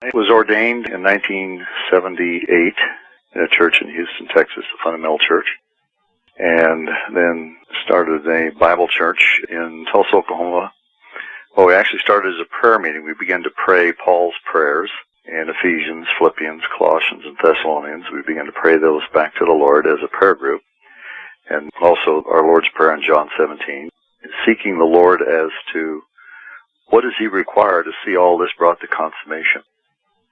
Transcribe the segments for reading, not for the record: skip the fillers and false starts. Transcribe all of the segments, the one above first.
I was ordained in 1978 in a church in Houston, Texas, a fundamental church, and then started a Bible church in Tulsa, Oklahoma. Well, we actually started as a prayer meeting. We began to pray Paul's prayers in Ephesians, Philippians, Colossians, and Thessalonians. We began to pray those back to the Lord as a prayer group, and also our Lord's Prayer in John 17, seeking the Lord as to what does He require to see all this brought to consummation.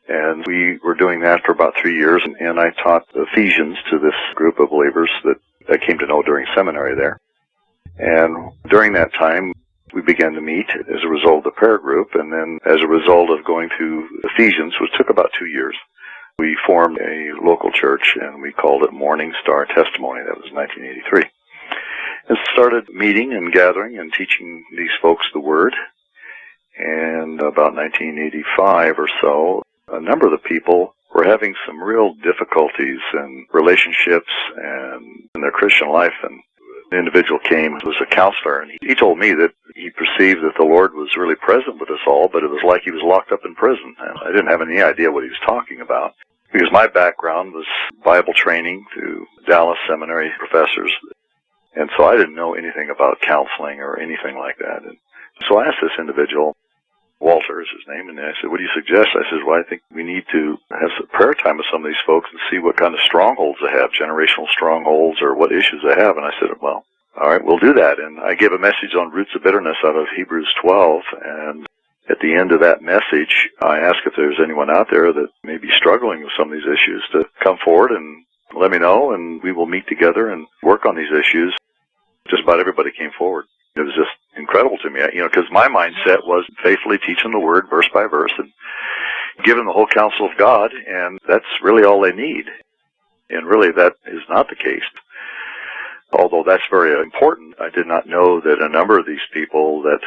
And we were doing that for about 3 years, and I taught Ephesians to this group of believers that I came to know during seminary there. And during that time, we began to meet as a result of the prayer group, and then as a result of going through Ephesians, which took about 2 years, we formed a local church, and we called it Morning Star Testimony. That was 1983. And started meeting and gathering and teaching these folks the Word. And about 1985 or so, a number of the people were having some real difficulties in relationships and in their Christian life. And an individual came, was a counselor, and he told me that he perceived that the Lord was really present with us all, but it was like He was locked up in prison. And I didn't have any idea what he was talking about, because my background was Bible training through Dallas Seminary professors. And so I didn't know anything about counseling or anything like that. And so I asked this individual, Walter is his name, and I said, what do you suggest? I said, well, I think we need to have some prayer time with some of these folks and see what kind of strongholds they have, generational strongholds, or what issues they have. And I said, well, all right, we'll do that. And I gave a message on roots of bitterness out of Hebrews 12, and at the end of that message, I asked if there's anyone out there that may be struggling with some of these issues to come forward and let me know, and we will meet together and work on these issues. Just about everybody came forward. It was just incredible to me, because my mindset was faithfully teaching the Word verse by verse and giving the whole counsel of God, and that's really all they need. And really that is not the case. Although that's very important, I did not know that a number of these people that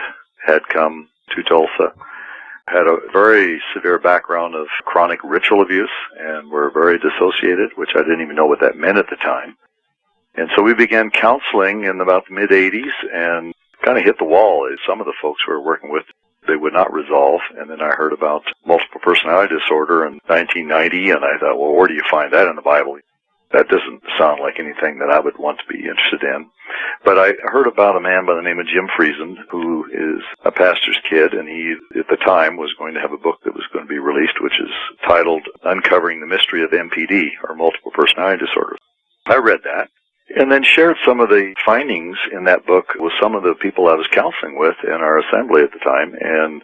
had come to Tulsa had a very severe background of chronic ritual abuse and were very dissociated, which I didn't even know what that meant at the time. And so we began counseling in about the mid-'80s and kind of hit the wall. Some of the folks we were working with, they would not resolve. And then I heard about multiple personality disorder in 1990, and I thought, well, where do you find that in the Bible? That doesn't sound like anything that I would want to be interested in. But I heard about a man by the name of Jim Friesen, who is a pastor's kid, and he, at the time, was going to have a book that was going to be released, which is titled Uncovering the Mystery of MPD, or Multiple Personality Disorder. I read that, and then shared some of the findings in that book with some of the people I was counseling with in our assembly at the time. And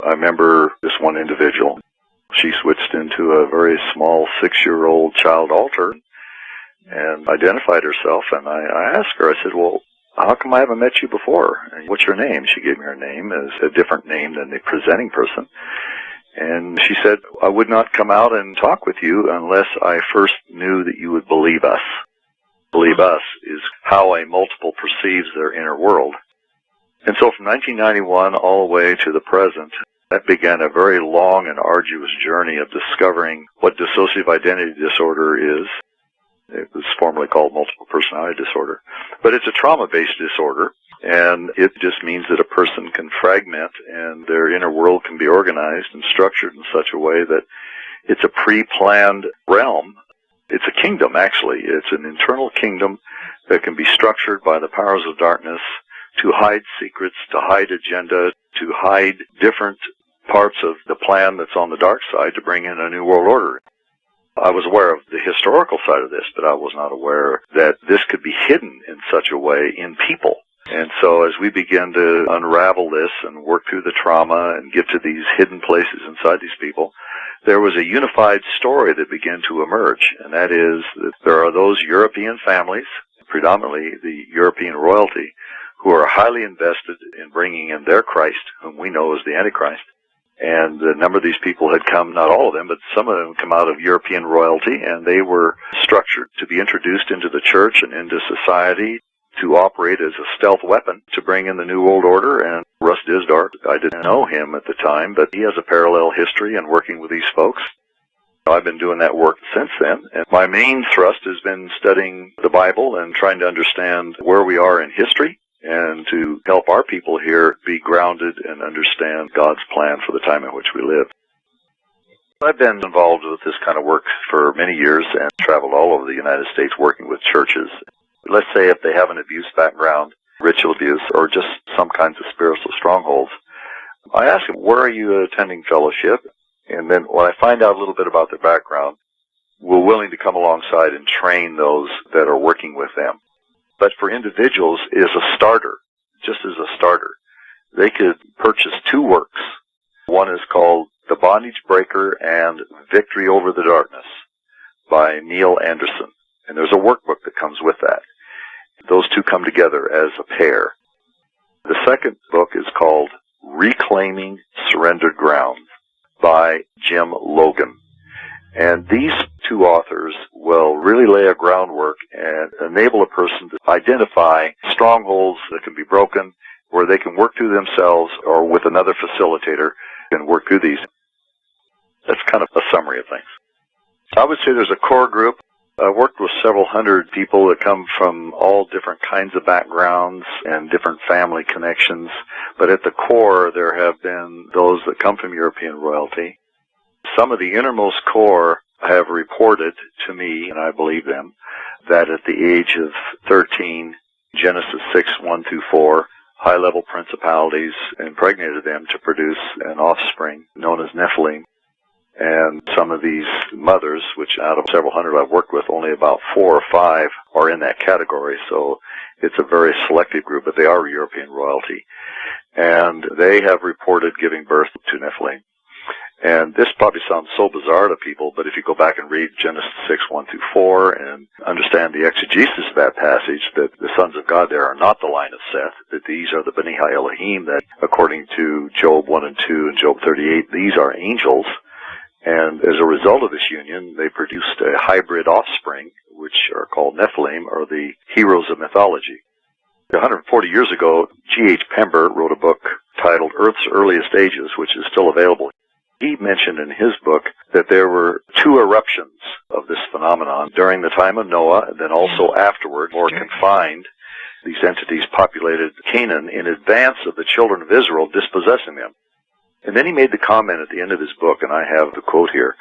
I remember this one individual. She switched into a very small 6-year-old child altar and identified herself. And I asked her, I said, well, how come I haven't met you before? And what's your name? She gave me her name as a different name than the presenting person. And she said, I would not come out and talk with you unless I first knew that you would believe us. Believe us is how a multiple perceives their inner world. And so from 1991 all the way to the present, that began a very long and arduous journey of discovering what dissociative identity disorder is. It was formerly called multiple personality disorder. But it's a trauma-based disorder, and it just means that a person can fragment and their inner world can be organized and structured in such a way that it's a pre-planned realm. It's a kingdom, actually. It's an internal kingdom that can be structured by the powers of darkness to hide secrets, to hide agenda, to hide different parts of the plan that's on the dark side to bring in a new world order. I was aware of the historical side of this, but I was not aware that this could be hidden in such a way in people. And so as we began to unravel this and work through the trauma and get to these hidden places inside these people, there was a unified story that began to emerge, and that is that there are those European families, predominantly the European royalty, who are highly invested in bringing in their Christ, whom we know as the Antichrist. And a number of these people had come, not all of them, but some of them come out of European royalty, and they were structured to be introduced into the church and into society to operate as a stealth weapon to bring in the New World Order. And Russ Disdart, I didn't know him at the time, but he has a parallel history in working with these folks. I've been doing that work since then, and my main thrust has been studying the Bible and trying to understand where we are in history and to help our people here be grounded and understand God's plan for the time in which we live. I've been involved with this kind of work for many years and traveled all over the United States working with churches. Let's say if they have an abuse background, ritual abuse, or just some kinds of spiritual strongholds, I ask them, where are you attending fellowship? And then when I find out a little bit about their background, we're willing to come alongside and train those that are working with them. But for individuals, is a starter, just as a starter. They could purchase 2 works. One is called The Bondage Breaker and Victory Over the Darkness by Neil Anderson. And there's a workbook that comes with that. Those 2 come together as a pair. The second book is called Reclaiming Surrendered Ground by Jim Logan. And these 2 authors will really lay a groundwork and enable a person to identify strongholds that can be broken, where they can work through themselves or with another facilitator and work through these. That's kind of a summary of things. I would say there's a core group. I've worked with several hundred people that come from all different kinds of backgrounds and different family connections. But at the core, there have been those that come from European royalty. Some of the innermost core have reported to me, and I believe them, that at the age of 13, Genesis 6:1-4, high-level principalities impregnated them to produce an offspring known as Nephilim. And some of these mothers, which out of several hundred I've worked with, only about 4 or 5 are in that category. So it's a very selective group, but they are European royalty. And they have reported giving birth to Nephilim. And this probably sounds so bizarre to people, but if you go back and read Genesis 6:1-4 and understand the exegesis of that passage, that the sons of God there are not the line of Seth, that these are the Beni Ha-Elohim, that according to Job 1 and 2 and Job 38, these are angels. And as a result of this union, they produced a hybrid offspring, which are called Nephilim, or the heroes of mythology. 140 years ago, G.H. Pember wrote a book titled Earth's Earliest Ages, which is still available. He mentioned in his book that there were 2 eruptions of this phenomenon during the time of Noah, and then also afterward, more confined. These entities populated Canaan in advance of the children of Israel dispossessing them. And then he made the comment at the end of his book, and I have the quote here,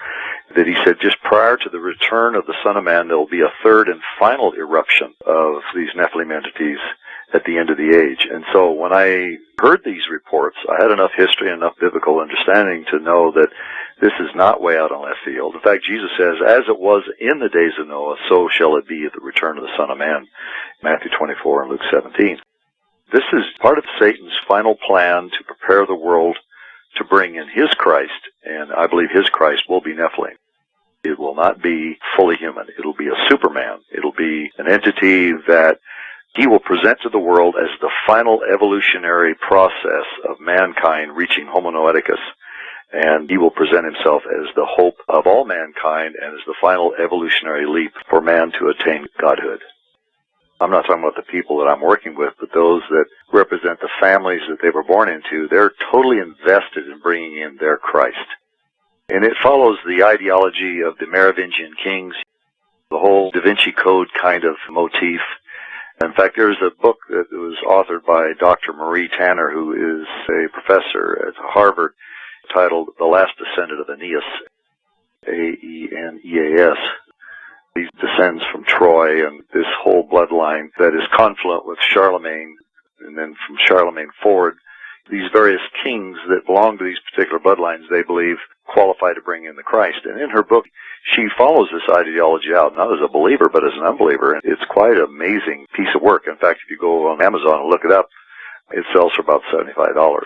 that he said, just prior to the return of the Son of Man, there will be a 3rd and final eruption of these Nephilim entities at the end of the age. And so when I heard these reports, I had enough history and enough biblical understanding to know that this is not way out on left field. In fact, Jesus says, as it was in the days of Noah, so shall it be at the return of the Son of Man, Matthew 24 and Luke 17. This is part of Satan's final plan to prepare the world to bring in his Christ, and I believe his Christ will be Nephilim. It will not be fully human. It'll be a Superman. It'll be an entity that he will present to the world as the final evolutionary process of mankind reaching Homo noeticus. And he will present himself as the hope of all mankind and as the final evolutionary leap for man to attain godhood. I'm not talking about the people that I'm working with, but those that represent the families that they were born into. They're totally invested in bringing in their Christ. And it follows the ideology of the Merovingian kings, the whole Da Vinci Code kind of motif. In fact, there's a book that was authored by Dr. Marie Tanner, who is a professor at Harvard, titled The Last Descendant of Aeneas, Aeneas. He descends from Troy and this whole bloodline that is confluent with Charlemagne, and then from Charlemagne forward, these various kings that belong to these particular bloodlines, they believe, qualify to bring in the Christ. And in her book, she follows this ideology out, not as a believer, but as an unbeliever. And it's quite an amazing piece of work. In fact, if you go on Amazon and look it up, it sells for about $75.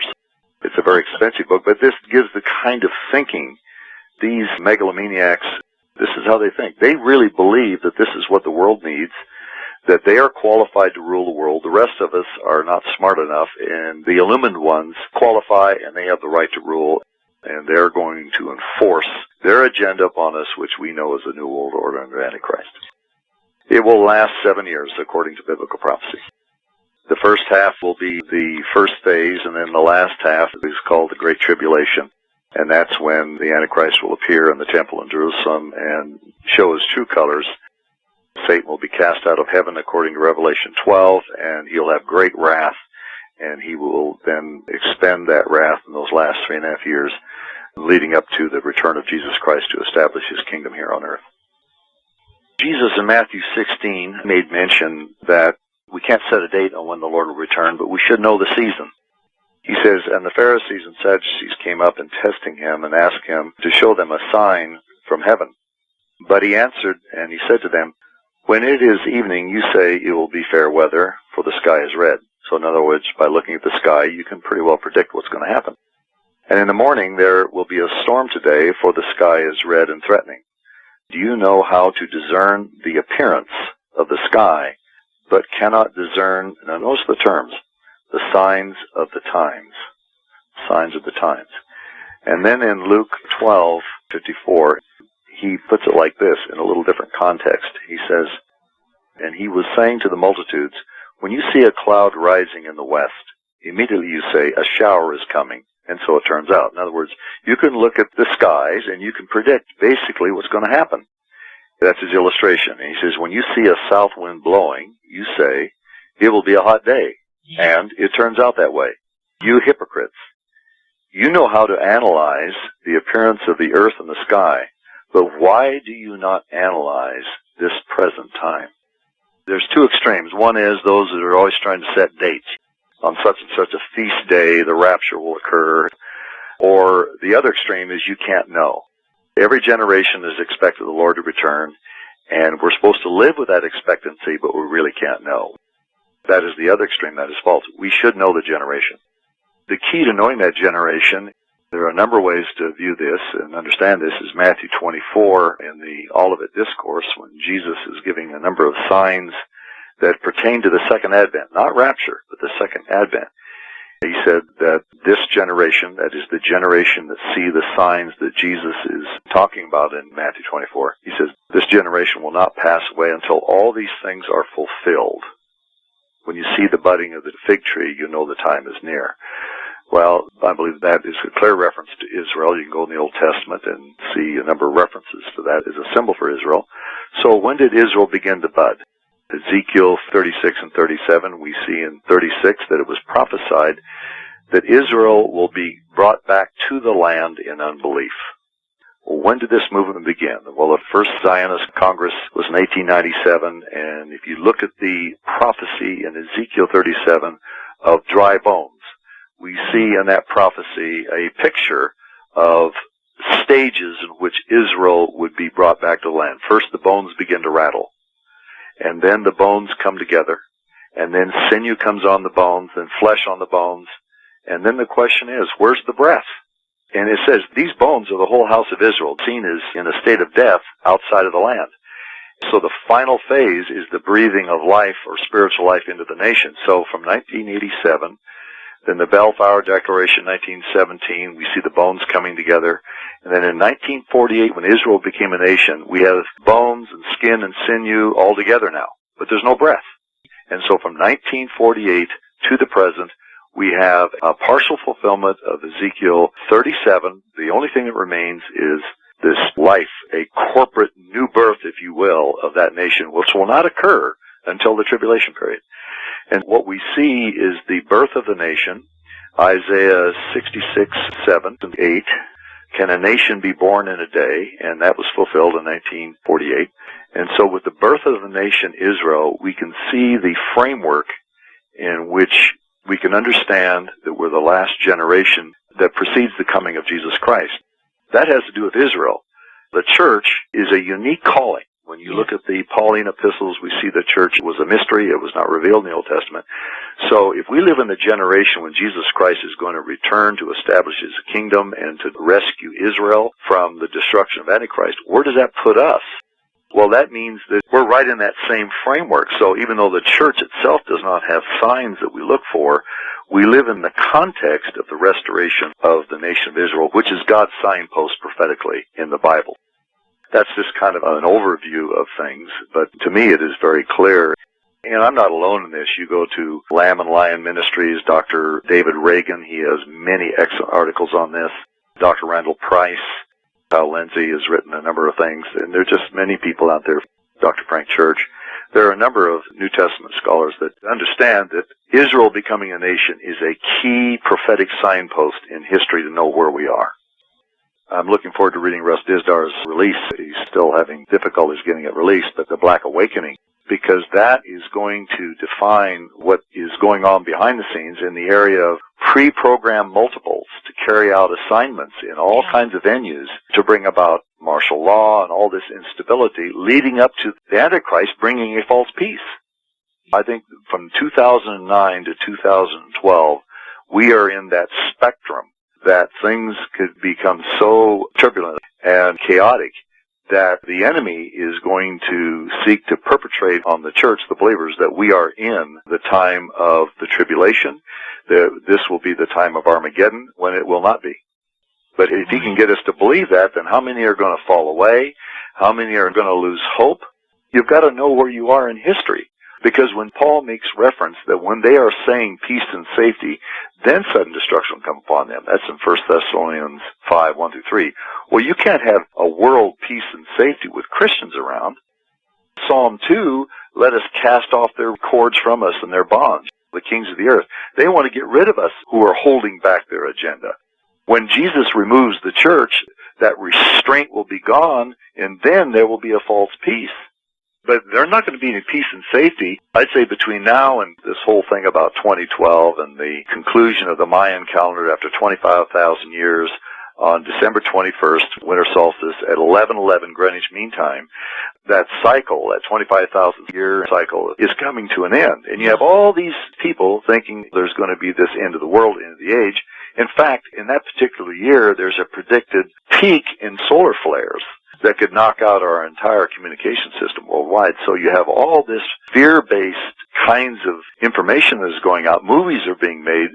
It's a very expensive book, but this gives the kind of thinking these megalomaniacs, this is how they think. They really believe that this is what the world needs, that they are qualified to rule the world. The rest of us are not smart enough, and the illumined ones qualify, and they have the right to rule, and they're going to enforce their agenda upon us, which we know as the New World Order under Antichrist. It will last 7 years, according to biblical prophecy. The first half will be the first phase, and then the last half is called the Great Tribulation. And that's when the Antichrist will appear in the temple in Jerusalem and show his true colors. Satan will be cast out of heaven according to Revelation 12, and he'll have great wrath, and he will then expend that wrath in those last 3.5 years leading up to the return of Jesus Christ to establish his kingdom here on earth. Jesus in Matthew 16 made mention that we can't set a date on when the Lord will return, but we should know the season. He says, and the Pharisees and Sadducees came up and testing him and asked him to show them a sign from heaven. But he answered, and he said to them, when it is evening, you say it will be fair weather, for the sky is red. So in other words, by looking at the sky, you can pretty well predict what's going to happen. And in the morning, there will be a storm today, for the sky is red and threatening. Do you know how to discern the appearance of the sky, but cannot discern, now notice the terms, the signs of the times. Signs of the times. And then in Luke 12:54, he puts it like this in a little different context. He says, and he was saying to the multitudes, when you see a cloud rising in the west, immediately you say, a shower is coming. And so it turns out. In other words, you can look at the skies and you can predict basically what's going to happen. That's his illustration. And he says, when you see a south wind blowing, you say, it will be a hot day. And it turns out that way. You hypocrites. You know how to analyze the appearance of the earth and the sky, but why do you not analyze this present time? There's two extremes. One is those that are always trying to set dates. On such and such a feast day, the rapture will occur. Or the other extreme is you can't know. Every generation is expected the Lord to return, and we're supposed to live with that expectancy, but we really can't know. That is the other extreme. That is false. We should know the generation. The key to knowing that generation, there are a number of ways to view this and understand this, is Matthew 24 in the Olivet Discourse, when Jesus is giving a number of signs that pertain to the second advent, not rapture, but the second advent. He said that this generation, that is the generation that see the signs that Jesus is talking about in Matthew 24, he says, this generation will not pass away until all these things are fulfilled. When you see the budding of the fig tree, you know the time is near. Well, I believe that is a clear reference to Israel. You can go in the Old Testament and see a number of references to that as a symbol for Israel. So when did Israel begin to bud? Ezekiel 36 and 37, we see in 36 that it was prophesied that Israel will be brought back to the land in unbelief. Well, when did this movement begin? Well, the first Zionist Congress was in 1897, and if you look at the prophecy in Ezekiel 37 of dry bones, we see in that prophecy a picture of stages in which Israel would be brought back to the land. First, the bones begin to rattle. And then the bones come together, and then sinew comes on the bones, then flesh on the bones, and then the question is, where's the breath? And it says, these bones are the whole house of Israel, seen as in a state of death outside of the land. So the final phase is the breathing of life or spiritual life into the nation. So from 1987, then the Balfour Declaration, 1917, we see the bones coming together. And then in 1948, when Israel became a nation, we have bones and skin and sinew all together now. But there's no breath. And so from 1948 to the present, we have a partial fulfillment of Ezekiel 37. The only thing that remains is this life, a corporate new birth, if you will, of that nation, which will not occur until the tribulation period. And what we see is the birth of the nation, Isaiah 66, 7 and 8. Can a nation be born in a day? And that was fulfilled in 1948. And so with the birth of the nation Israel, we can see the framework in which we can understand that we're the last generation that precedes the coming of Jesus Christ. That has to do with Israel. The church is a unique calling. When you look at the Pauline epistles, we see the church was a mystery. It was not revealed in the Old Testament. So if we live in the generation when Jesus Christ is going to return to establish his kingdom and to rescue Israel from the destruction of Antichrist, where does that put us? Well, that means that we're right in that same framework. So even though the church itself does not have signs that we look for, we live in the context of the restoration of the nation of Israel, which is God's signpost prophetically in the Bible. That's just kind of an overview of things, but to me it is very clear. And I'm not alone in this. You go to Lamb and Lion Ministries, Dr. David Reagan, he has many excellent articles on this. Dr. Randall Price, Kyle Lindsay has written a number of things, and there are just many people out there, Dr. Frank Church. There are a number of New Testament scholars that understand that Israel becoming a nation is a key prophetic signpost in history to know where we are. I'm looking forward to reading Russ Disdar's release. He's still having difficulties getting it released, but The Black Awakening, because that is going to define what is going on behind the scenes in the area of pre-programmed multiples to carry out assignments in all kinds of venues to bring about martial law and all this instability, leading up to the Antichrist bringing a false peace. I think from 2009 to 2012, we are in that spectrum that things could become so turbulent and chaotic that the enemy is going to seek to perpetrate on the church, the believers, that we are in the time of the tribulation. This will be the time of Armageddon, when it will not be. But if he can get us to believe that, then how many are going to fall away? How many are going to lose hope? You've got to know where you are in history. Because when Paul makes reference that when they are saying peace and safety, then sudden destruction will come upon them. That's in 1 Thessalonians 5, 1 through 3. Well, you can't have a world peace and safety with Christians around. Psalm 2, let us cast off their cords from us and their bonds, the kings of the earth. They want to get rid of us who are holding back their agenda. When Jesus removes the church, that restraint will be gone, and then there will be a false peace. But they're not going to be any peace and safety, I'd say, between now and this whole thing about 2012 and the conclusion of the Mayan calendar after 25,000 years on December 21st, winter solstice, at 11:11 Greenwich Mean Time. That cycle, that 25,000-year cycle, is coming to an end. And you have all these people thinking there's going to be this end of the world, end of the age. In fact, in that particular year, there's a predicted peak in solar flares that could knock out our entire communication system worldwide. So you have all this fear-based kinds of information that is going out. Movies are being made.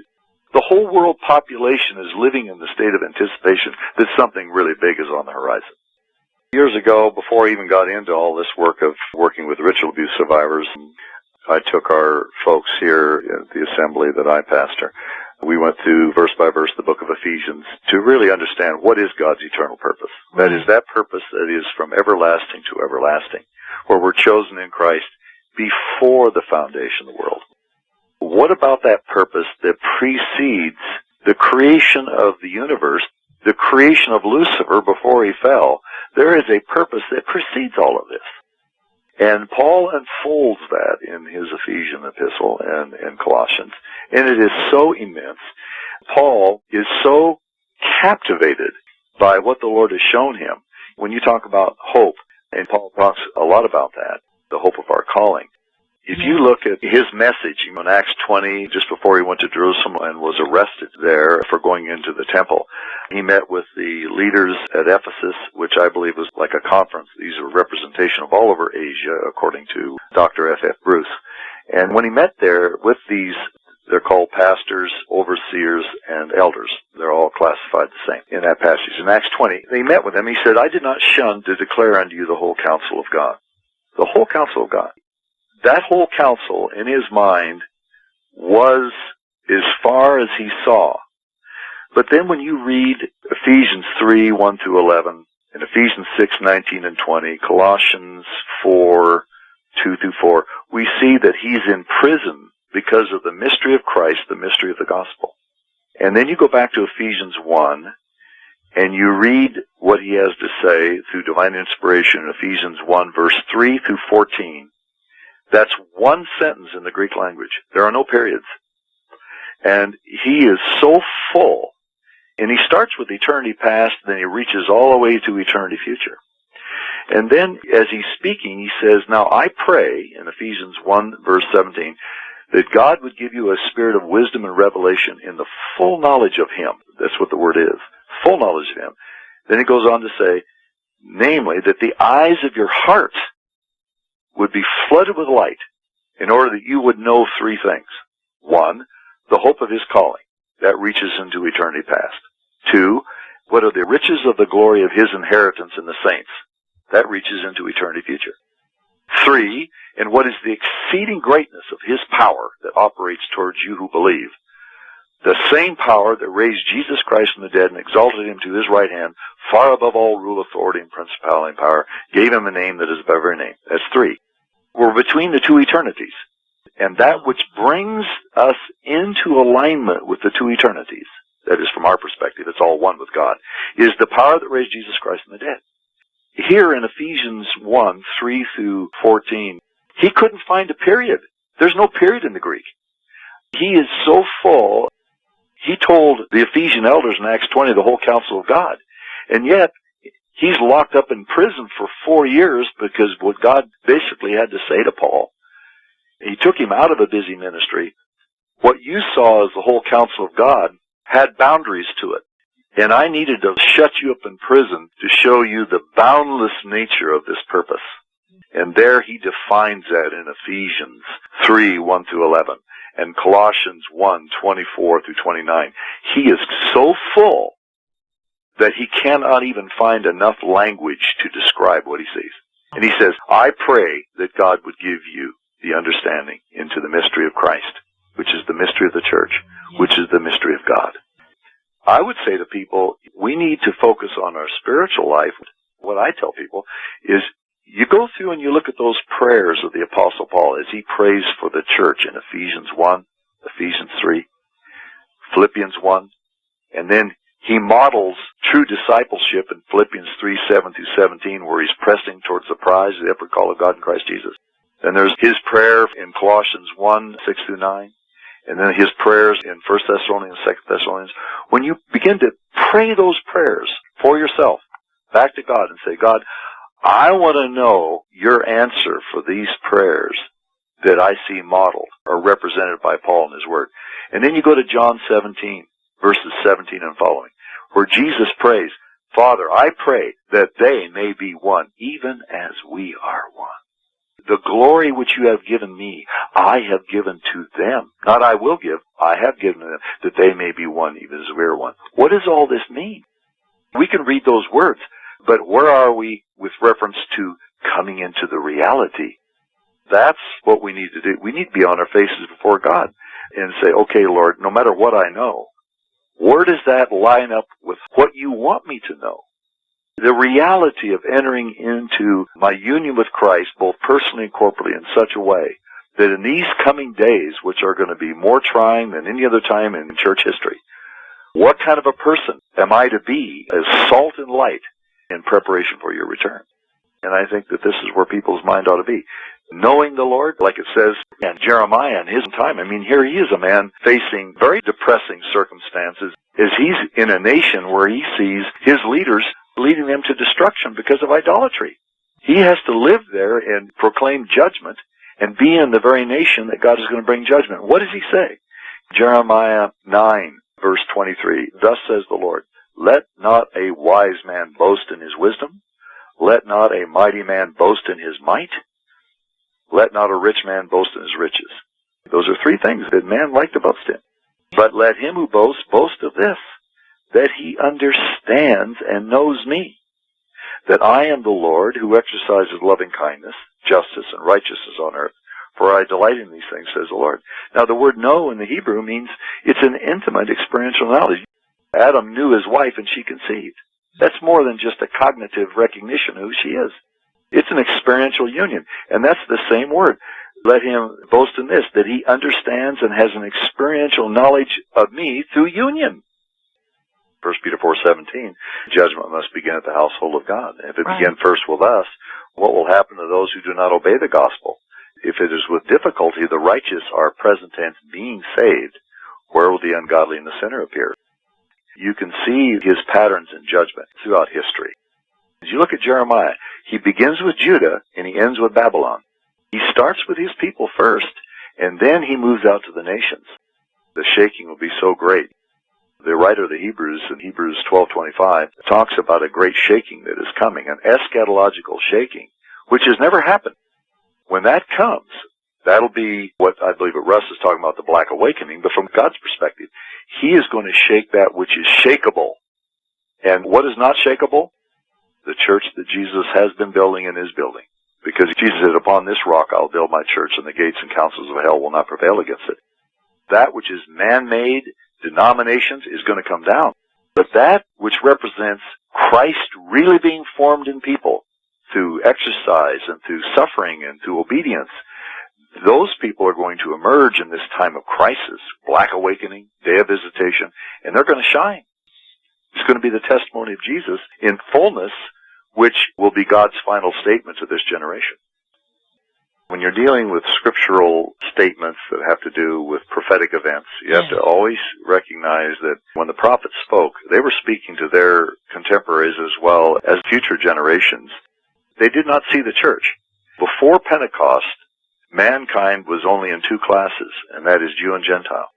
The whole world population is living in the state of anticipation that something really big is on the horizon. Years ago, before I even got into all this work of working with ritual abuse survivors, I took our folks here at the assembly that I pastor. We went through verse by verse the book of Ephesians to really understand what is God's eternal purpose. That is that purpose that is from everlasting to everlasting, where we're chosen in Christ before the foundation of the world. What about that purpose that precedes the creation of the universe, the creation of Lucifer before he fell? There is a purpose that precedes all of this. And Paul unfolds that in his Ephesian epistle and in Colossians. And it is so immense. Paul is so captivated by what the Lord has shown him. When you talk about hope, and Paul talks a lot about that, the hope of our calling. If you look at his message in Acts 20, just before he went to Jerusalem and was arrested there for going into the temple, he met with the leaders at Ephesus, which I believe was like a conference. These are representation of all over Asia, according to Dr. F.F. Bruce. And when he met there with these, they're called pastors, overseers, and elders. They're all classified the same in that passage. In Acts 20, they met with him. He said, I did not shun to declare unto you the whole counsel of God. The whole counsel of God. That whole counsel, in his mind, was as far as he saw. But then when you read Ephesians 3, 1 through 11, and Ephesians 6, 19 and 20, Colossians 4, 2 through 4, we see that he's in prison because of the mystery of Christ, the mystery of the gospel. And then you go back to Ephesians 1, and you read what he has to say through divine inspiration in Ephesians 1, verse 3 through 14. That's one sentence in the Greek language. There are no periods. And he is so full. And he starts with eternity past, then he reaches all the way to eternity future. And then as he's speaking, he says, now I pray, in Ephesians 1, verse 17, that God would give you a spirit of wisdom and revelation in the full knowledge of him. That's what the word is. Full knowledge of him. Then it goes on to say, namely, that the eyes of your heart would be flooded with light in order that you would know three things. One, the hope of his calling. That reaches into eternity past. Two, what are the riches of the glory of his inheritance in the saints? That reaches into eternity future. Three, and what is the exceeding greatness of his power that operates towards you who believe? The same power that raised Jesus Christ from the dead and exalted him to his right hand, far above all rule, authority, and principality and power, gave him a name that is above every name. That's three. We're between the two eternities. And that which brings us into alignment with the two eternities that is from our perspective, it's all one with God, is the power that raised Jesus Christ from the dead. Here in Ephesians 1, 3 through 14, he couldn't find a period. There's no period in the Greek. He is so full. He told the Ephesian elders in Acts 20 the whole counsel of God. And yet, he's locked up in prison for 4 years because what God basically had to say to Paul. He took him out of a busy ministry. What you saw as the whole counsel of God had boundaries to it. And I needed to shut you up in prison to show you the boundless nature of this purpose. And there he defines that in Ephesians 3, 1 through 11, and Colossians 1, 24 through 29. He is so full that he cannot even find enough language to describe what he sees. And he says, I pray that God would give you the understanding into the mystery of Christ, which is the mystery of the church, which is the mystery of God. I would say to people, we need to focus on our spiritual life. What I tell people is, you go through and you look at those prayers of the Apostle Paul as he prays for the church in Ephesians 1, Ephesians 3, Philippians 1, and then he models true discipleship in Philippians 3, 7 through 17, where he's pressing towards the prize of the upward call of God in Christ Jesus. Then there's his prayer in Colossians 1, 6 through 9. And then his prayers in 1 Thessalonians, 2 Thessalonians. When you begin to pray those prayers for yourself, back to God and say, God, I want to know your answer for these prayers that I see modeled or represented by Paul in his word. And then you go to John 17, verses 17 and following, where Jesus prays, Father, I pray that they may be one, even as we are one. The glory which you have given me, I have given to them. Not I will give, I have given them, that they may be one, even as we are one. What does all this mean? We can read those words, but where are we with reference to coming into the reality? That's what we need to do. We need to be on our faces before God and say, okay, Lord, no matter what I know, where does that line up with what you want me to know? The reality of entering into my union with Christ, both personally and corporately, in such a way that in these coming days, which are going to be more trying than any other time in church history, what kind of a person am I to be as salt and light in preparation for your return? And I think that this is where people's mind ought to be. Knowing the Lord, like it says in Jeremiah in his time. I mean, here he is, a man facing very depressing circumstances as he's in a nation where he sees his leaders leading them to destruction because of idolatry. He has to live there and proclaim judgment and be in the very nation that God is going to bring judgment. What does he say? Jeremiah 9, verse 23, Thus says the Lord, Let not a wise man boast in his wisdom, let not a mighty man boast in his might, let not a rich man boast in his riches. Those are three things that man like to boast in. But let him who boasts boast of this, that he understands and knows me, that I am the Lord who exercises loving kindness, justice, and righteousness on earth. For I delight in these things, says the Lord. Now the word know in the Hebrew means it's an intimate experiential knowledge. Adam knew his wife and she conceived. That's more than just a cognitive recognition of who she is. It's an experiential union. And that's the same word. Let him boast in this, that he understands and has an experiential knowledge of me through union. 1 Peter 4:17, judgment must begin at the household of God. If it begin first with us, what will happen to those who do not obey the gospel? If it is with difficulty the righteous are present tense being saved, where will the ungodly and the sinner appear? You can see his patterns in judgment throughout history. As you look at Jeremiah, he begins with Judah and he ends with Babylon. He starts with his people first, and then he moves out to the nations. The shaking will be so great. The writer of the Hebrews, in Hebrews 12:25, talks about a great shaking that is coming, an eschatological shaking, which has never happened. When that comes, that'll be what I believe what Russ is talking about, the Black Awakening, but from God's perspective, he is going to shake that which is shakeable. And what is not shakeable? The church that Jesus has been building and is building. Because Jesus said, upon this rock I'll build my church, and the gates and councils of hell will not prevail against it. That which is man-made, denominations, is going to come down. But that which represents Christ really being formed in people through exercise and through suffering and through obedience, Those people are going to emerge in this time of crisis, Black Awakening, Day of Visitation, and they're going to shine. It's going to be the testimony of Jesus in fullness, which will be God's final statement to this generation. When you're dealing with scriptural statements that have to do with prophetic events, you have to always recognize that when the prophets spoke, they were speaking to their contemporaries as well as future generations. They did not see the church. Before Pentecost, mankind was only in two classes, and that is Jew and Gentile.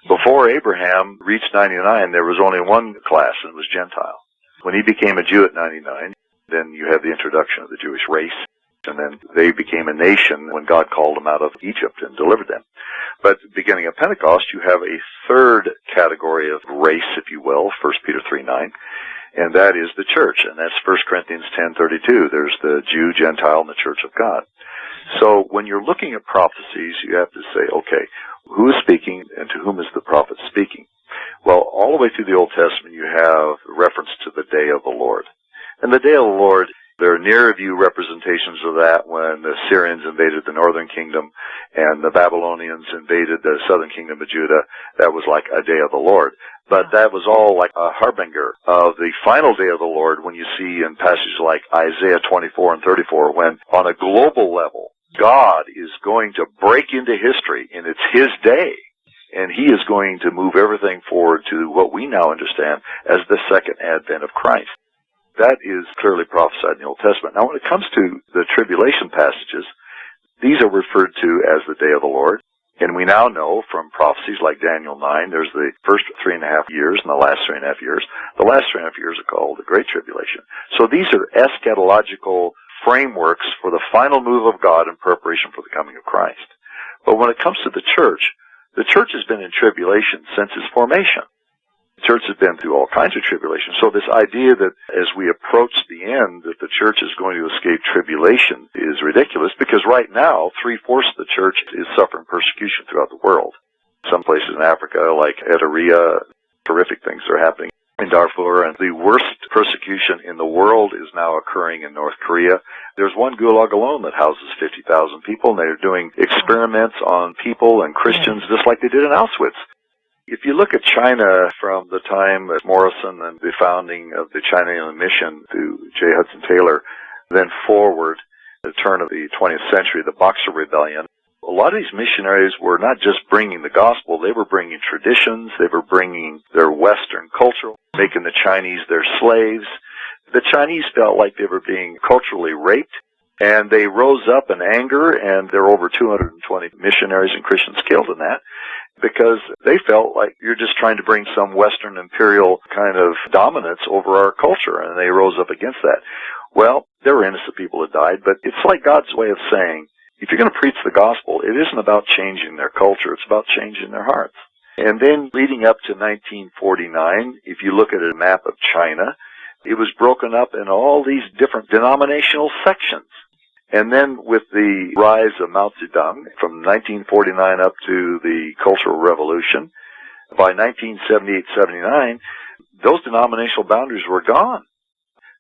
Before Abraham reached 99, there was only one class, and it was Gentile. When he became a Jew at 99, then you have the introduction of the Jewish race. And then they became a nation when God called them out of Egypt and delivered them. But beginning of Pentecost, you have a third category of race, if you will, 1 Peter 3:9, and that is the church. And that's 1 Corinthians 10:32. There's the Jew, Gentile, and the church of God. So when you're looking at prophecies, you have to say, okay, who is speaking and to whom is the prophet speaking? Well, all the way through the Old Testament, you have reference to the day of the Lord. And the day of the Lord, there are near view representations of that when the Syrians invaded the northern kingdom and the Babylonians invaded the southern kingdom of Judah. That was like a day of the Lord. But that was all like a harbinger of the final day of the Lord when you see in passages like Isaiah 24 and 34, when on a global level, God is going to break into history and it's His day. And He is going to move everything forward to what we now understand as the second advent of Christ. That is clearly prophesied in the Old Testament. Now, when it comes to the tribulation passages, these are referred to as the day of the Lord. And we now know from prophecies like Daniel 9, there's the first 3.5 years and the last 3.5 years. The last 3.5 years are called the Great Tribulation. So these are eschatological frameworks for the final move of God in preparation for the coming of Christ. But when it comes to the church has been in tribulation since its formation. The church has been through all kinds of tribulation. So this idea that as we approach the end that the church is going to escape tribulation is ridiculous, because right now 3/4 of the church is suffering persecution throughout the world. Some places in Africa, like Eritrea, horrific things are happening in Darfur, and the worst persecution in the world is now occurring in North Korea. There's one gulag alone that houses 50,000 people, and they're doing experiments on people and Christians just like they did in Auschwitz. If you look at China from the time of Morrison and the founding of the China Inland Mission through J. Hudson Taylor, then forward, the turn of the 20th century, the Boxer Rebellion, a lot of these missionaries were not just bringing the gospel, they were bringing traditions, they were bringing their Western culture, making the Chinese their slaves. The Chinese felt like they were being culturally raped, and they rose up in anger, and there were over 220 missionaries and Christians killed in that, because they felt like you're just trying to bring some Western imperial kind of dominance over our culture, and they rose up against that. Well, there were innocent people that died, but it's like God's way of saying, if you're going to preach the gospel, it isn't about changing their culture, it's about changing their hearts. And then leading up to 1949, if you look at a map of China, it was broken up in all these different denominational sections. And then with the rise of Mao Zedong from 1949 up to the Cultural Revolution, by 1978-79, those denominational boundaries were gone.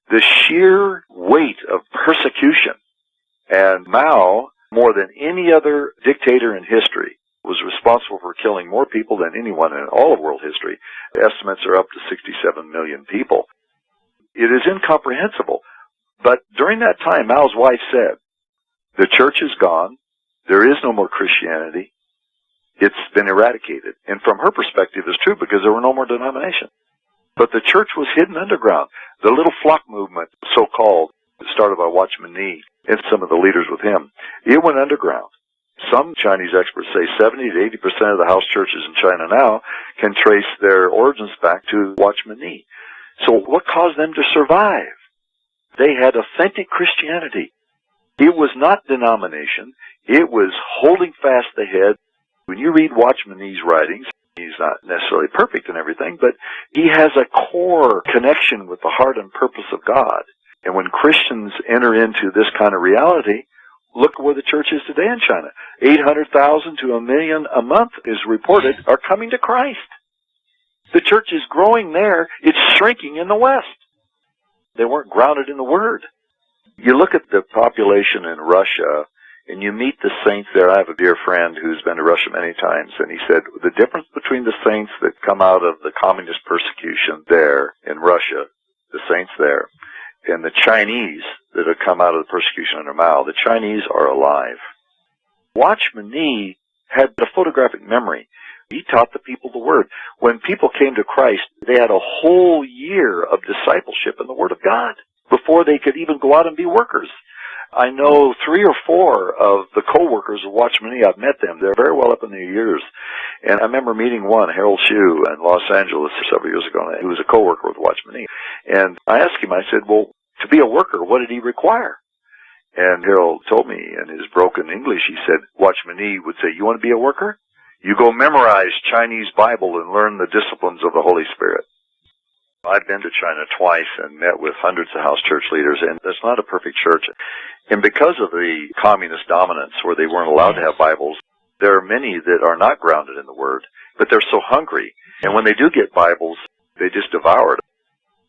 The sheer weight of persecution, and Mao, more than any other dictator in history, was responsible for killing more people than anyone in all of world history. The estimates are up to 67 million people. It is incomprehensible. But during that time, Mao's wife said, the church is gone, there is no more Christianity, it's been eradicated. And from her perspective, it's true, because there were no more denominations. But the church was hidden underground. The little flock movement, so-called, started by Watchman Nee and some of the leaders with him, it went underground. Some Chinese experts say 70 to 80% of the house churches in China now can trace their origins back to Watchman Nee. So what caused them to survive? They had authentic Christianity. It was not denomination. It was holding fast the head. When you read Watchman Nee's writings, he's not necessarily perfect and everything, but he has a core connection with the heart and purpose of God. And when Christians enter into this kind of reality, look where the church is today in China. 800,000 to 1 million a month is reported are coming to Christ. The church is growing there. It's shrinking in the West. They weren't grounded in the Word. You look at the population in Russia and you meet the saints there. I have a dear friend who's been to Russia many times, and he said the difference between the saints that come out of the communist persecution there in Russia, the saints there, and the Chinese that have come out of the persecution under Mao, the Chinese are alive. Watchman Nee had a photographic memory. He taught the people the Word. When people came to Christ, they had a whole year of discipleship in the Word of God before they could even go out and be workers. I know 3 or 4 of the co-workers of Watchman Nee. I've met them. They're very well up in their years. And I remember meeting one, Harold Shue, in Los Angeles several years ago. He was a co-worker with Watchman Nee. And I asked him, I said, well, to be a worker, what did he require? And Harold told me in his broken English, he said, Watchman Nee would say, you want to be a worker? You go memorize Chinese Bible and learn the disciplines of the Holy Spirit. I've been to China twice and met with hundreds of house church leaders, and it's not a perfect church. And because of the communist dominance where they weren't allowed to have Bibles, there are many that are not grounded in the Word, but they're so hungry. And when they do get Bibles, they just devour it.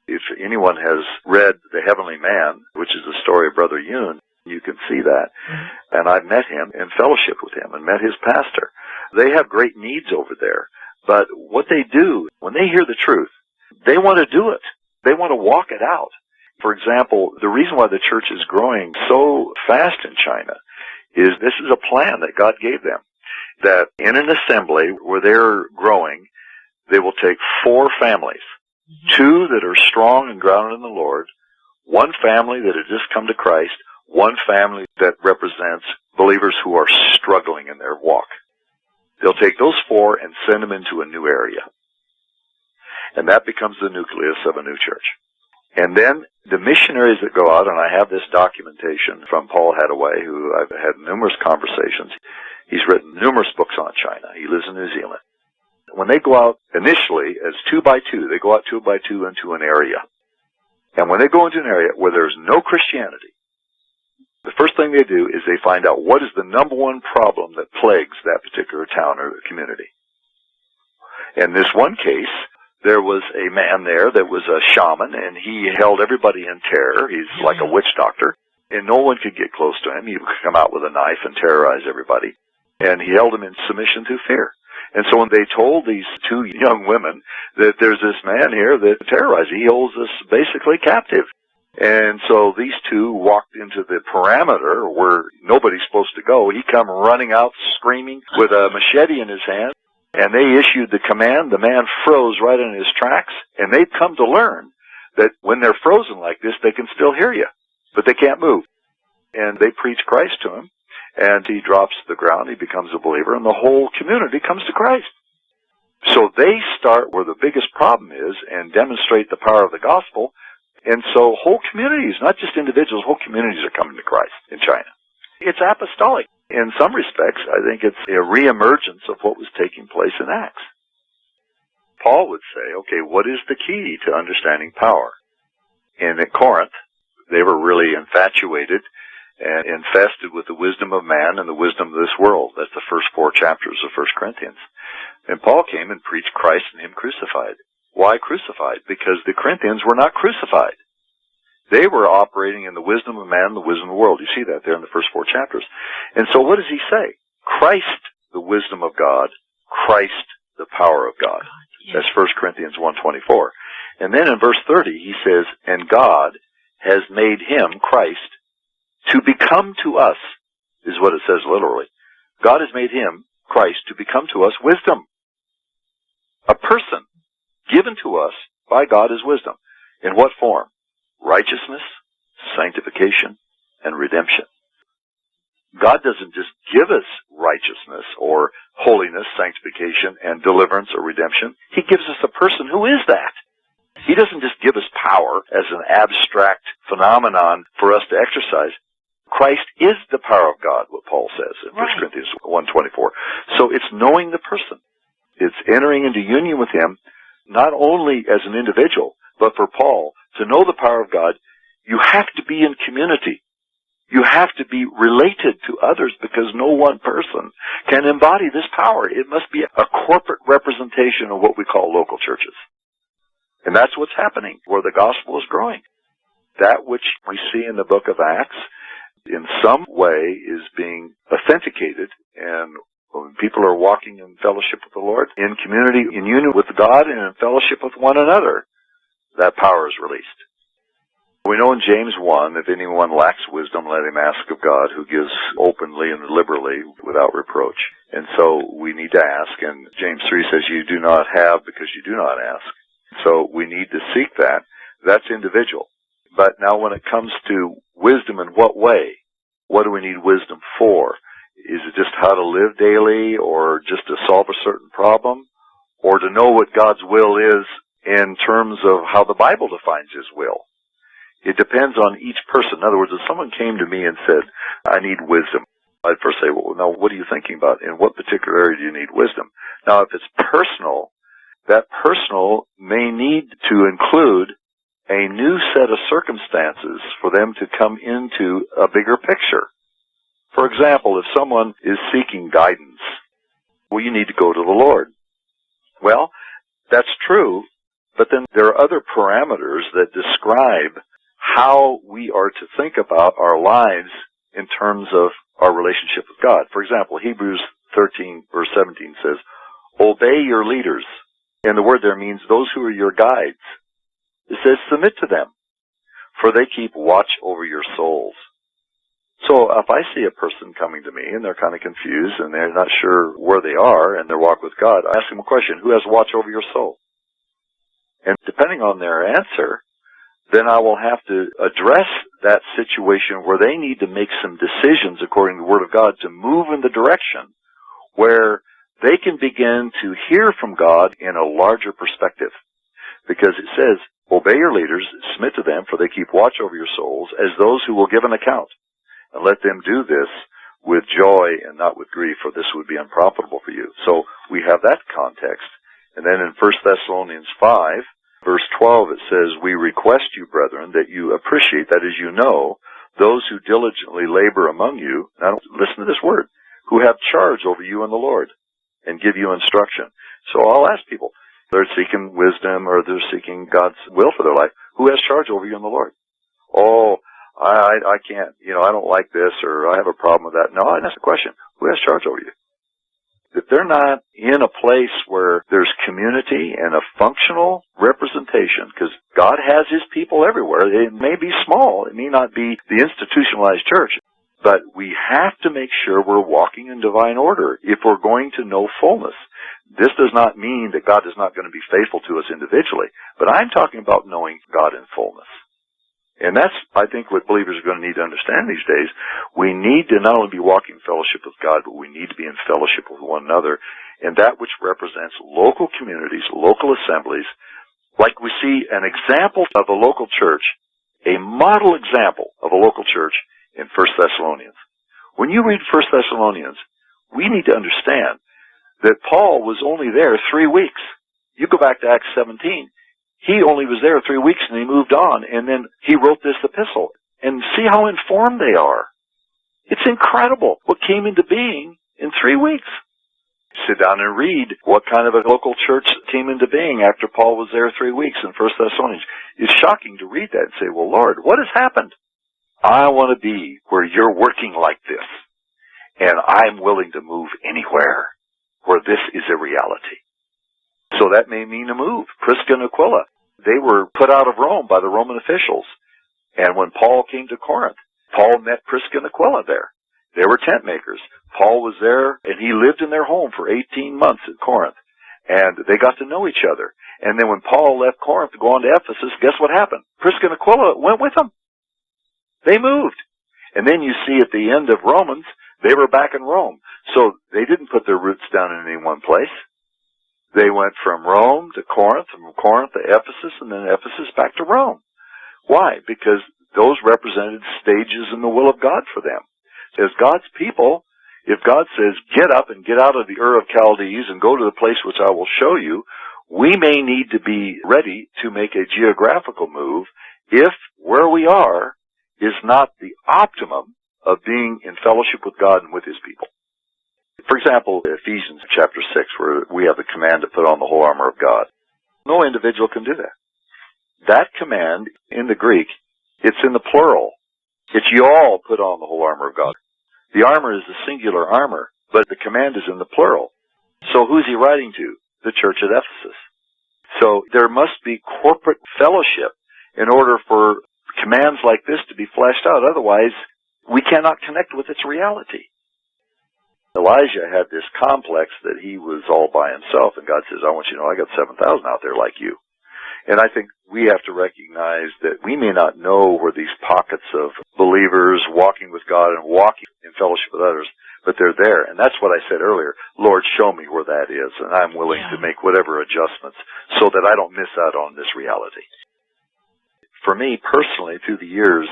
If anyone has read The Heavenly Man, which is the story of Brother Yun, you can see that. And I've met him and fellowshiped with him and met his pastor. They have great needs over there. But what they do, when they hear the truth, they want to do it. They want to walk it out. For example, the reason why the church is growing so fast in China is this is a plan that God gave them. That in an assembly where they're growing, they will take 4 families, 2 that are strong and grounded in the Lord, 1 family that has just come to Christ, 1 family that represents believers who are struggling in their walk. They'll take those 4 and send them into a new area. And that becomes the nucleus of a new church. And then the missionaries that go out, and I have this documentation from Paul Hadaway, who I've had numerous conversations. He's written numerous books on China. He lives in New Zealand. When they go out initially as 2 by 2, they go out 2 by 2 into an area. And when they go into an area where there's no Christianity, the first thing they do is they find out what is the number 1 problem that plagues that particular town or community. In this one case, there was a man there that was a shaman, and he held everybody in terror. He's like a witch doctor, and no one could get close to him. He would come out with a knife and terrorize everybody. And he held them in submission through fear. And so when they told these 2 young women that there's this man here that terrorizes, he holds us basically captive. And so these 2 walked into the perimeter where nobody's supposed to go. He come running out screaming with a machete in his hand. And they issued the command. The man froze right in his tracks. And they've come to learn that when they're frozen like this, they can still hear you, but they can't move. And they preach Christ to him. And he drops to the ground. He becomes a believer. And the whole community comes to Christ. So they start where the biggest problem is and demonstrate the power of the gospel. And so whole communities, not just individuals, whole communities are coming to Christ in China. It's apostolic. In some respects, I think it's a reemergence of what was taking place in Acts. Paul would say, okay, what is the key to understanding power? And at Corinth, they were really infatuated and infested with the wisdom of man and the wisdom of this world. That's the first 4 chapters of 1 Corinthians. And Paul came and preached Christ and him crucified. Why crucified? Because the Corinthians were not crucified. They were operating in the wisdom of man and the wisdom of the world. You see that there in the first 4 chapters. And so what does he say? Christ, the wisdom of God. Christ, the power of God. That's 1 Corinthians 1:24. And then in verse 30, he says, and God has made him, Christ, to become to us, is what it says literally. God has made him, Christ, to become to us wisdom. A person given to us by God is wisdom. In what form? Righteousness, sanctification, and redemption. God doesn't just give us righteousness or holiness, sanctification, and deliverance or redemption. He gives us a person who is that. He doesn't just give us power as an abstract phenomenon for us to exercise. Christ is the power of God, what Paul says in 1 Corinthians 1:24. So it's knowing the person. It's entering into union with him, not only as an individual, but for Paul, to know the power of God, you have to be in community. You have to be related to others because no one person can embody this power. It must be a corporate representation of what we call local churches. And that's what's happening where the gospel is growing. That which we see in the book of Acts, in some way is being authenticated, and when people are walking in fellowship with the Lord, in community, in union with God, and in fellowship with one another, that power is released. We know in James 1, if anyone lacks wisdom, let him ask of God, who gives openly and liberally without reproach. And so we need to ask, and James 3 says, you do not have because you do not ask. So we need to seek that. That's individual. But now when it comes to wisdom, in what way? What do we need wisdom for? Is it just how to live daily, or just to solve a certain problem, or to know what God's will is in terms of how the Bible defines His will? It depends on each person. In other words, if someone came to me and said, I need wisdom, I'd first say, well, now what are you thinking about? In what particular area do you need wisdom? Now, if it's personal, that personal may need to include a new set of circumstances for them to come into a bigger picture. For example, if someone is seeking guidance, well, you need to go to the Lord. Well, that's true, but then there are other parameters that describe how we are to think about our lives in terms of our relationship with God. For example, Hebrews 13, verse 17 says, obey your leaders. And the word there means those who are your guides. It says, submit to them, for they keep watch over your souls. So if I see a person coming to me and they're kind of confused and they're not sure where they are in their walk with God, I ask them a question, who has watch over your soul? And depending on their answer, then I will have to address that situation where they need to make some decisions according to the Word of God to move in the direction where they can begin to hear from God in a larger perspective. Because it says, obey your leaders, submit to them, for they keep watch over your souls as those who will give an account. And let them do this with joy and not with grief, for this would be unprofitable for you. So we have that context. And then in 1 Thessalonians 5, verse 12, it says, we request you, brethren, that you appreciate, that is, you know, those who diligently labor among you, now listen to this word, who have charge over you in the Lord and give you instruction. So I'll ask people, they're seeking wisdom or they're seeking God's will for their life, who has charge over you in the Lord? Oh, I can't, I don't like this, or I have a problem with that. No, I ask the question, who has charge over you? If they're not in a place where there's community and a functional representation, because God has His people everywhere. It may be small. It may not be the institutionalized church. But we have to make sure we're walking in divine order if we're going to know fullness. This does not mean that God is not going to be faithful to us individually, but I'm talking about knowing God in fullness. And that's, I think, what believers are going to need to understand these days. We need to not only be walking in fellowship with God, but we need to be in fellowship with one another. And that which represents local communities, local assemblies, like we see an example of a local church, a model example of a local church in 1 Thessalonians. When you read 1 Thessalonians, we need to understand that Paul was only there 3 weeks. You go back to Acts 17. He only was there 3 weeks and he moved on, and then he wrote this epistle. And see how informed they are. It's incredible what came into being in 3 weeks. Sit down and read what kind of a local church came into being after Paul was there 3 weeks in 1 Thessalonians. It's shocking to read that and say, well, Lord, what has happened? I want to be where you're working like this, and I'm willing to move anywhere where this is a reality. So that may mean a move. Prisca and Aquila, they were put out of Rome by the Roman officials. And when Paul came to Corinth, Paul met Prisca and Aquila there. They were tent makers. Paul was there, and he lived in their home for 18 months at Corinth. And they got to know each other. And then when Paul left Corinth to go on to Ephesus, guess what happened? Prisca and Aquila went with him. They moved. And then you see at the end of Romans, they were back in Rome. So they didn't put their roots down in any one place. They went from Rome to Corinth, from Corinth to Ephesus, and then Ephesus back to Rome. Why? Because those represented stages in the will of God for them. As God's people, if God says, get up and get out of the Ur of Chaldees and go to the place which I will show you, we may need to be ready to make a geographical move if where we are is not the optimum of being in fellowship with God and with His people. For example, Ephesians chapter 6, where we have the command to put on the whole armor of God. No individual can do that. That command, in the Greek, it's in the plural. It's you all put on the whole armor of God. The armor is the singular armor, but the command is in the plural. So who's he writing to? The church at Ephesus. So there must be corporate fellowship in order for commands like this to be fleshed out. Otherwise, we cannot connect with its reality. Elijah had this complex that he was all by himself, and God says, I want you to know I got 7,000 out there like you. And I think we have to recognize that we may not know where these pockets of believers walking with God and walking in fellowship with others, but they're there. And that's what I said earlier. Lord, show me where that is, and I'm willing to make whatever adjustments so that I don't miss out on this reality. For me, personally, through the years,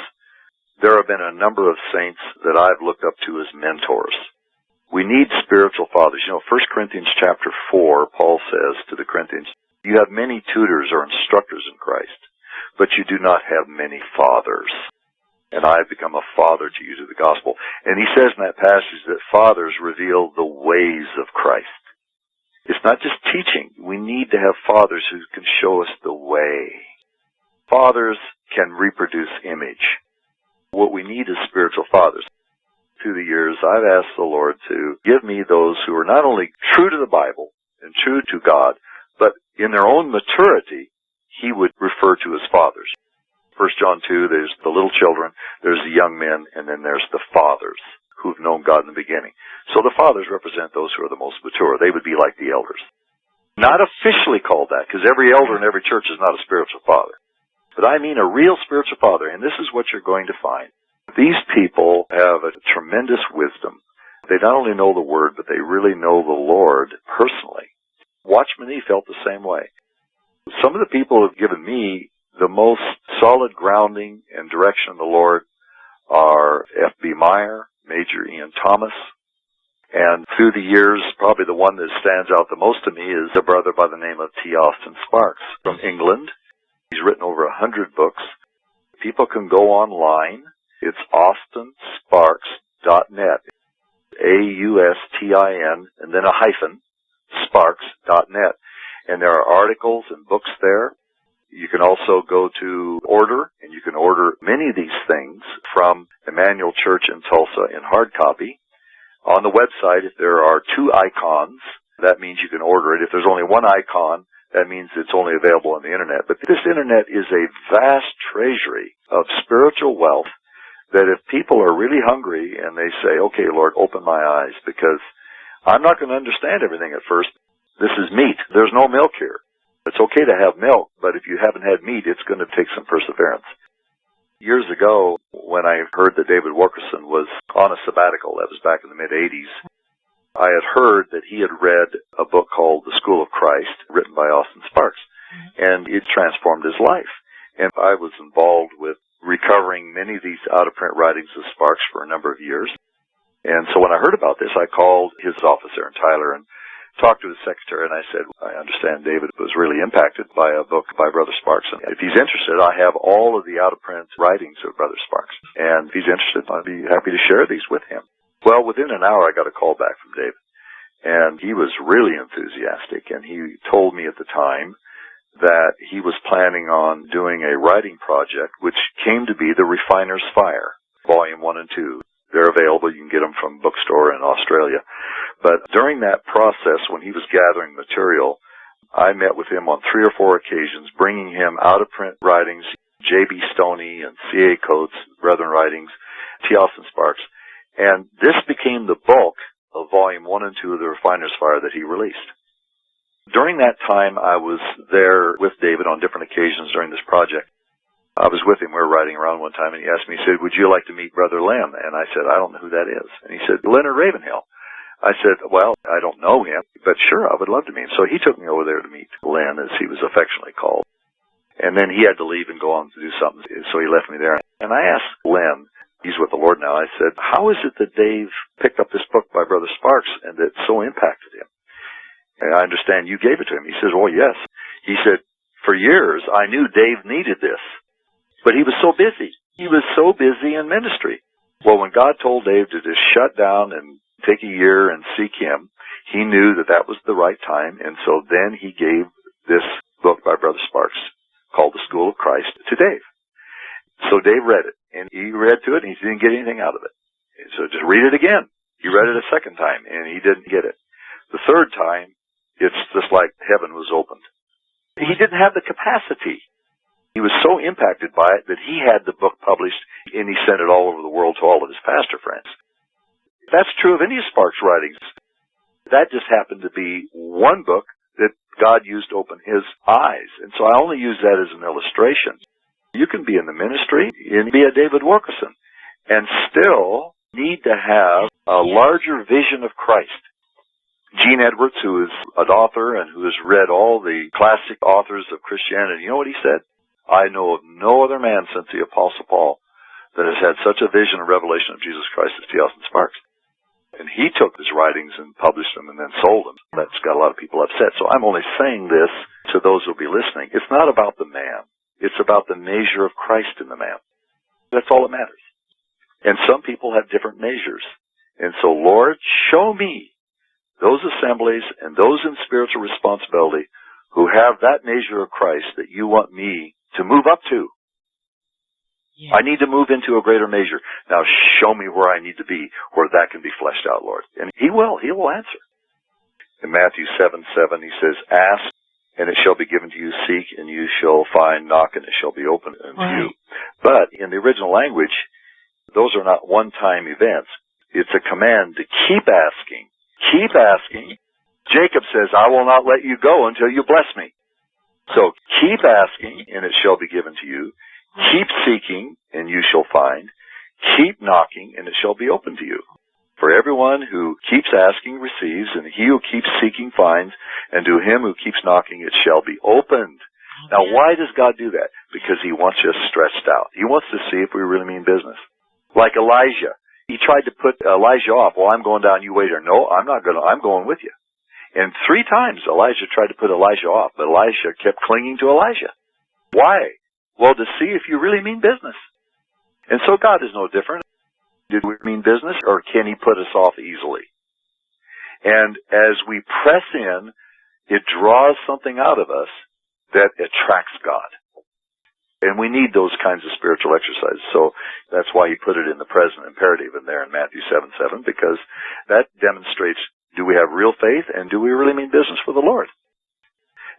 there have been a number of saints that I've looked up to as mentors. We need spiritual fathers. You know, 1 Corinthians chapter 4, Paul says to the Corinthians, you have many tutors or instructors in Christ, but you do not have many fathers. And I have become a father to you to the gospel. And he says in that passage that fathers reveal the ways of Christ. It's not just teaching. We need to have fathers who can show us the way. Fathers can reproduce image. What we need is spiritual fathers. Through the years, I've asked the Lord to give me those who are not only true to the Bible and true to God, but in their own maturity, he would refer to as fathers. 1 John 2, there's the little children, there's the young men, and then there's the fathers who've known God in the beginning. So the fathers represent those who are the most mature. They would be like the elders. Not officially called that, because every elder in every church is not a spiritual father. But I mean a real spiritual father, and this is what you're going to find. These people have a tremendous wisdom. They not only know the Word, but they really know the Lord personally. Watchman Nee felt the same way. Some of the people who have given me the most solid grounding and direction of the Lord are F.B. Meyer, Major Ian Thomas, and through the years, probably the one that stands out the most to me is a brother by the name of T. Austin Sparks from England. He's written over 100 books. People can go online. It's austinsparks.net, AUSTIN, and then a hyphen, sparks.net. And there are articles and books there. You can also go to order, and you can order many of these things from Emmanuel Church in Tulsa in hard copy. On the website, if there are 2 icons, that means you can order it. If there's only 1 icon, that means it's only available on the internet. But this internet is a vast treasury of spiritual wealth that if people are really hungry and they say, okay, Lord, open my eyes, because I'm not going to understand everything at first. This is meat. There's no milk here. It's okay to have milk, but if you haven't had meat, it's going to take some perseverance. Years ago, when I heard that David Wilkerson was on a sabbatical, that was back in the mid-'80s, I had heard that he had read a book called The School of Christ, written by Austin Sparks, and it transformed his life. And I was involved with recovering many of these out-of-print writings of Sparks for a number of years. And so when I heard about this, I called his office there in Tyler and talked to his secretary, and I said, I understand David was really impacted by a book by Brother Sparks. And if he's interested, I have all of the out-of-print writings of Brother Sparks. And if he's interested, I'd be happy to share these with him. Well, within an hour, I got a call back from David. And he was really enthusiastic, and he told me at the time that he was planning on doing a writing project, which came to be The Refiner's Fire, Volume 1 and 2. They're available. You can get them from bookstore in Australia. But during that process, when he was gathering material, I met with him on 3 or 4 occasions, bringing him out-of-print writings, J.B. Stoney and C.A. Coates, Brethren writings, T. Austin Sparks. And this became the bulk of Volume 1 and 2 of The Refiner's Fire that he released. During that time, I was there with David on different occasions during this project. I was with him. We were riding around one time, and he asked me, he said, would you like to meet Brother Len? And I said, I don't know who that is. And he said, Leonard Ravenhill. I said, well, I don't know him, but sure, I would love to meet him. So he took me over there to meet Len, as he was affectionately called. And then he had to leave and go on to do something, so he left me there. And I asked Len, he's with the Lord now, I said, how is it that Dave picked up this book by Brother Sparks and that so impacted him? And I understand you gave it to him. He says, well, yes. He said, for years, I knew Dave needed this, but he was so busy. He was so busy in ministry. Well, when God told Dave to just shut down and take a year and seek him, he knew that that was the right time, and so then he gave this book by Brother Sparks called The School of Christ to Dave. So Dave read it, and he read to it, and he didn't get anything out of it. So just read it again. He read it a second time, and he didn't get it. The third time, it's just like heaven was opened. He didn't have the capacity. He was so impacted by it that he had the book published, and he sent it all over the world to all of his pastor friends. That's true of any of Sparks' writings. That just happened to be one book that God used to open his eyes. And so I only use that as an illustration. You can be in the ministry and be a David Wilkerson and still need to have a larger vision of Christ. Gene Edwards, who is an author and who has read all the classic authors of Christianity, you know what he said? I know of no other man since the Apostle Paul that has had such a vision and revelation of Jesus Christ as T.L. Sparks. And he took his writings and published them and then sold them. That's got a lot of people upset. So I'm only saying this to those who will be listening. It's not about the man. It's about the measure of Christ in the man. That's all that matters. And some people have different measures. And so, Lord, show me those assemblies and those in spiritual responsibility who have that measure of Christ that you want me to move up to. Yes. I need to move into a greater measure. Now show me where I need to be, where that can be fleshed out, Lord. And He will answer. In Matthew 7:7, He says, ask, and it shall be given to you. Seek, and you shall find. Knock, and it shall be opened unto you. But in the original language, those are not one-time events. It's a command to keep asking. Keep asking. Jacob says, I will not let you go until you bless me. So keep asking, and it shall be given to you. Keep seeking, and you shall find. Keep knocking, and it shall be open to you. For everyone who keeps asking receives, and he who keeps seeking finds, and to him who keeps knocking it shall be opened. Now, why does God do that? Because He wants us stretched out. He wants to see if we really mean business. Like Elijah. He tried to put Elijah off. Well, I'm going down, you wait here. No, I'm not going to. I'm going with you. And 3 times Elijah tried to put Elijah off, but Elisha kept clinging to Elijah. Why? Well, to see if you really mean business. And so God is no different. Do we mean business, or can He put us off easily? And as we press in, it draws something out of us that attracts God. And we need those kinds of spiritual exercises. So that's why He put it in the present imperative in there in Matthew 7:7, because that demonstrates, do we have real faith, and do we really mean business for the Lord?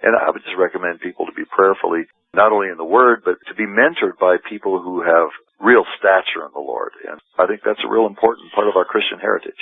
And I would just recommend people to be prayerfully, not only in the Word, but to be mentored by people who have real stature in the Lord. And I think that's a real important part of our Christian heritage.